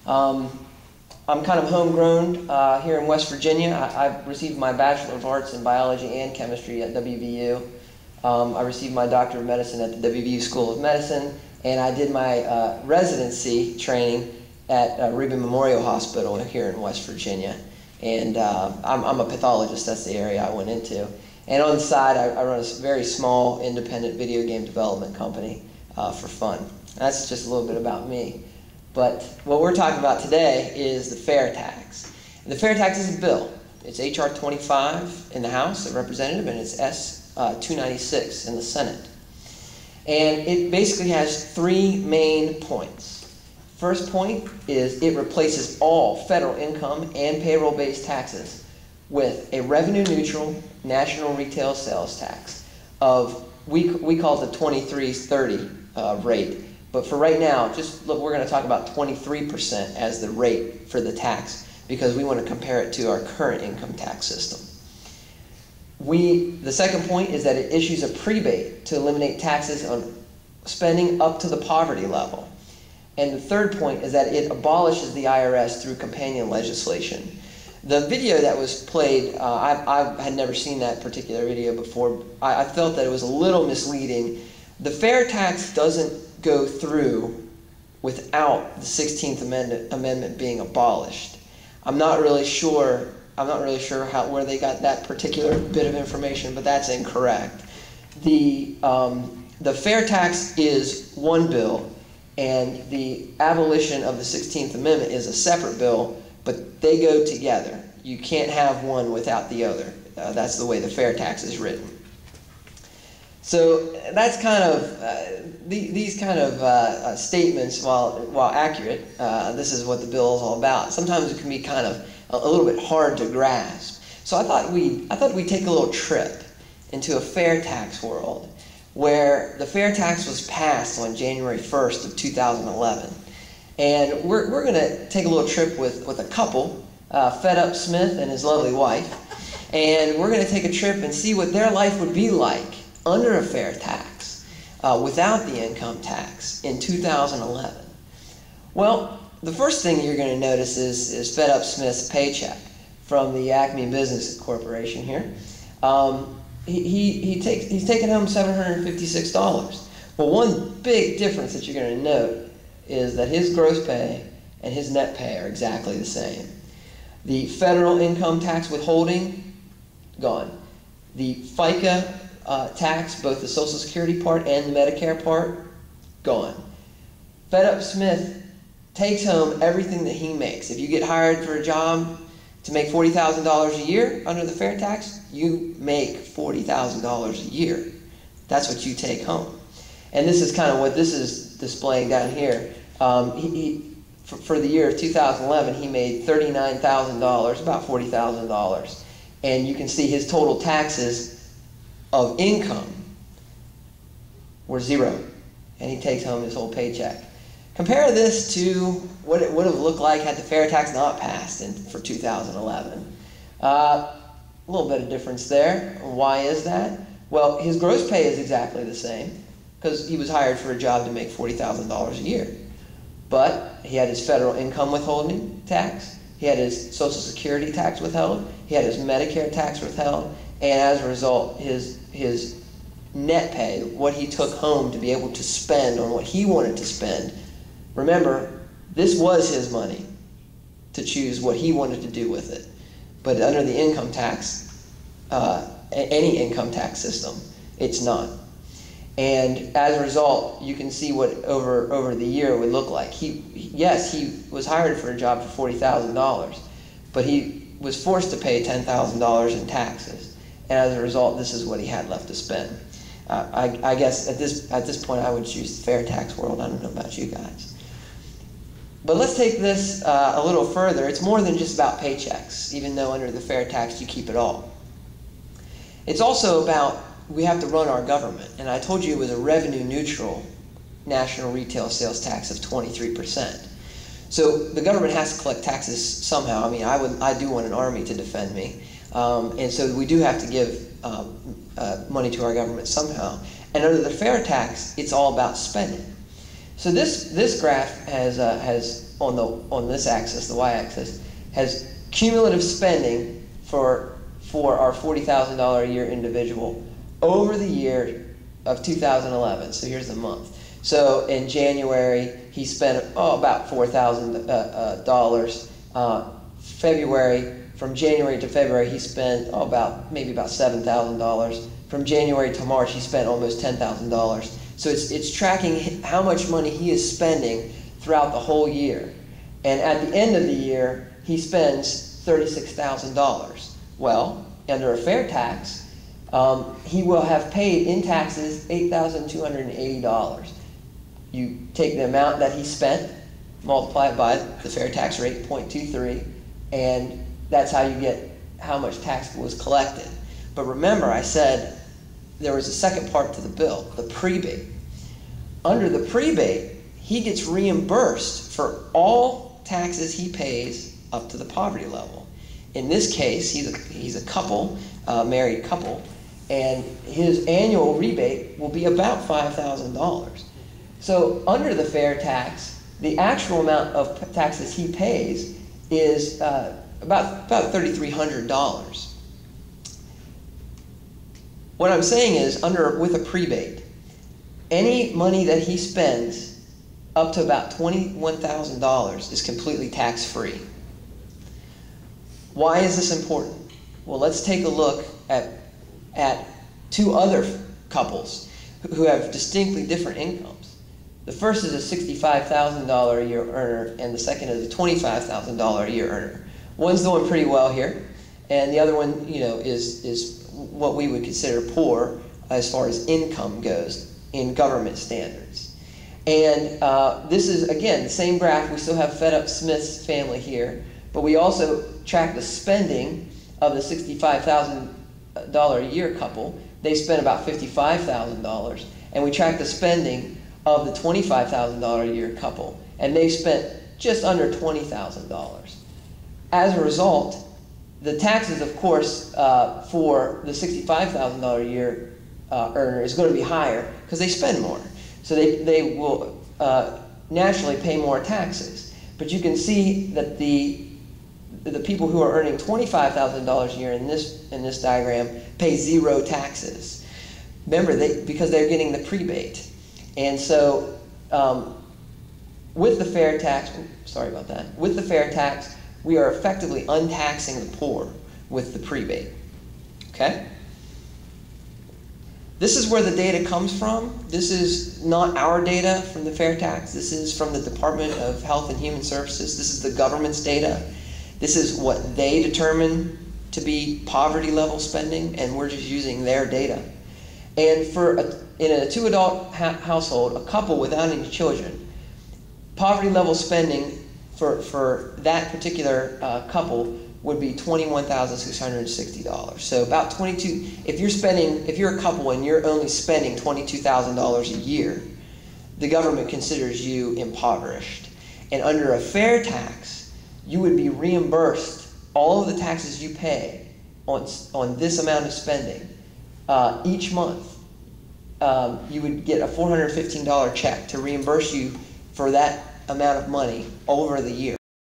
I'm kind of homegrown here in West Virginia. I received my Bachelor of Arts in Biology and Chemistry at WVU. I received my Doctor of Medicine at the WVU School of Medicine, and I did my residency training at Reuben Memorial Hospital here in West Virginia. And I'm a pathologist. That's the area I went into. And on the side, I run a very small independent video game development company for fun. That's just a little bit about me. But what we're talking about today is the fair tax. And the fair tax is a bill. It's H.R. 25 in the House of Representatives, and it's S. 296 in the Senate. And it basically has three main points. First point is it replaces all federal income and payroll-based taxes with a revenue-neutral national retail sales tax of, we call it the 2330 rate. But for right now, just look, we're going to talk about 23% as the rate for the tax because we want to compare it to our current income tax system. The second point is that it issues a prebate to eliminate taxes on spending up to the poverty level. And the third point is that it abolishes the IRS through companion legislation. The video that was played, I had never seen that particular video before. I felt that it was a little misleading. The fair tax doesn't go through without the 16th Amendment being abolished. I'm not really sure where they got that particular bit of information, but that's incorrect. The fair tax is one bill, and the abolition of the 16th Amendment is a separate bill, but they go together. You can't have one without the other. That's the way the fair tax is written. So that's kind of these kind of statements, while accurate, this is what the bill is all about. Sometimes it can be kind of a little bit hard to grasp. So I thought we'd take a little trip into a fair tax world where the fair tax was passed on January 1st of 2011. And we're going to take a little trip with a couple, Fed Up Smith and his lovely wife. And we're going to take a trip and see what their life would be like under a fair tax without the income tax in 2011. Well, the first thing you're going to notice is Fed Up Smith's paycheck from the Acme Business Corporation here. He's taken home $756. Well, one big difference that you're going to note is that his gross pay and his net pay are exactly the same. The federal income tax withholding, gone. The FICA tax, both the Social Security part and the Medicare part, gone. Fed Up Smith takes home everything that he makes. If you get hired for a job to make $40,000 a year under the fair tax, you make $40,000 a year. That's what you take home. And this is kind of what this is displaying down here. For the year of 2011, he made $39,000, about $40,000. And you can see his total taxes of income were zero. And he takes home his whole paycheck. Compare this to what it would have looked like had the fair tax not passed for 2011. A little bit of difference there. Why is that? Well, his gross pay is exactly the same because he was hired for a job to make $40,000 a year. But he had his federal income withholding tax, he had his Social Security tax withheld, he had his Medicare tax withheld, and as a result, his net pay, what he took home to be able to spend on what he wanted to spend. Remember, this was his money to choose what he wanted to do with it. But under the income tax, any income tax system, it's not. And as a result, you can see what over the year would look like. Yes, he was hired for a job for $40,000, but he was forced to pay $10,000 in taxes. And as a result, this is what he had left to spend. I guess at this point, I would choose the fair tax world. I don't know about you guys. But let's take this a little further. It's more than just about paychecks, even though under the fair tax you keep it all. It's also about we have to run our government. And I told you it was a revenue-neutral national retail sales tax of 23%. So the government has to collect taxes somehow. I mean, I do want an army to defend me. And so we do have to give money to our government somehow. And under the fair tax, it's all about spending. So this graph has on this axis, the y-axis, has cumulative spending for our $40,000 a year individual over the year of 2011. So here's the month. So in January, he spent about $4,000. February, from January to February, he spent maybe about $7,000. From January to March, he spent almost $10,000. So it's tracking how much money he is spending throughout the whole year. And at the end of the year, he spends $36,000. Well, under a fair tax, he will have paid in taxes $8,280. You take the amount that he spent, multiply it by the fair tax rate, 0.23, and that's how you get how much tax was collected. But remember, I said there was a second part to the bill, the prebate. Under the prebate, he gets reimbursed for all taxes he pays up to the poverty level. In this case, he's a couple, married couple, and his annual rebate will be about $5,000. So under the fair tax, the actual amount of taxes he pays is about $3,300. What I'm saying is, with a prebate, any money that he spends up to about $21,000 is completely tax-free. Why is this important? Well, let's take a look at two other couples who have distinctly different incomes. The first is a $65,000 a year earner, and the second is a $25,000 a year earner. One's doing pretty well here, and the other one, is what we would consider poor as far as income goes in government standards. And this is, again, the same graph. We still have Fed Up Smith's family here, but we also track the spending of the $65,000 a year couple. They spent about $55,000, and we track the spending of the $25,000 a year couple, and they spent just under $20,000. As a result, the taxes, of course, for the $65,000 a year earner is going to be higher because they spend more. So they will naturally pay more taxes. But you can see that the people who are earning $25,000 a year in this diagram pay zero taxes. Remember, because they're getting the prebate. And so with the fair tax, with the fair tax, we are effectively untaxing the poor with the prebate. Okay? This is where the data comes from. This is not our data from the fair tax. This is from the Department of Health and Human Services. This is the government's data. This is what they determine to be poverty level spending, and we're just using their data. And in a two-adult household, a couple without any children, poverty level spending for that particular couple would be $21,660. So about if you're a couple and you're only spending $22,000 a year, the government considers you impoverished. And under a fair tax, you would be reimbursed all of the taxes you pay on this amount of spending each month. You would get a $415 check to reimburse you for that amount of money over the year.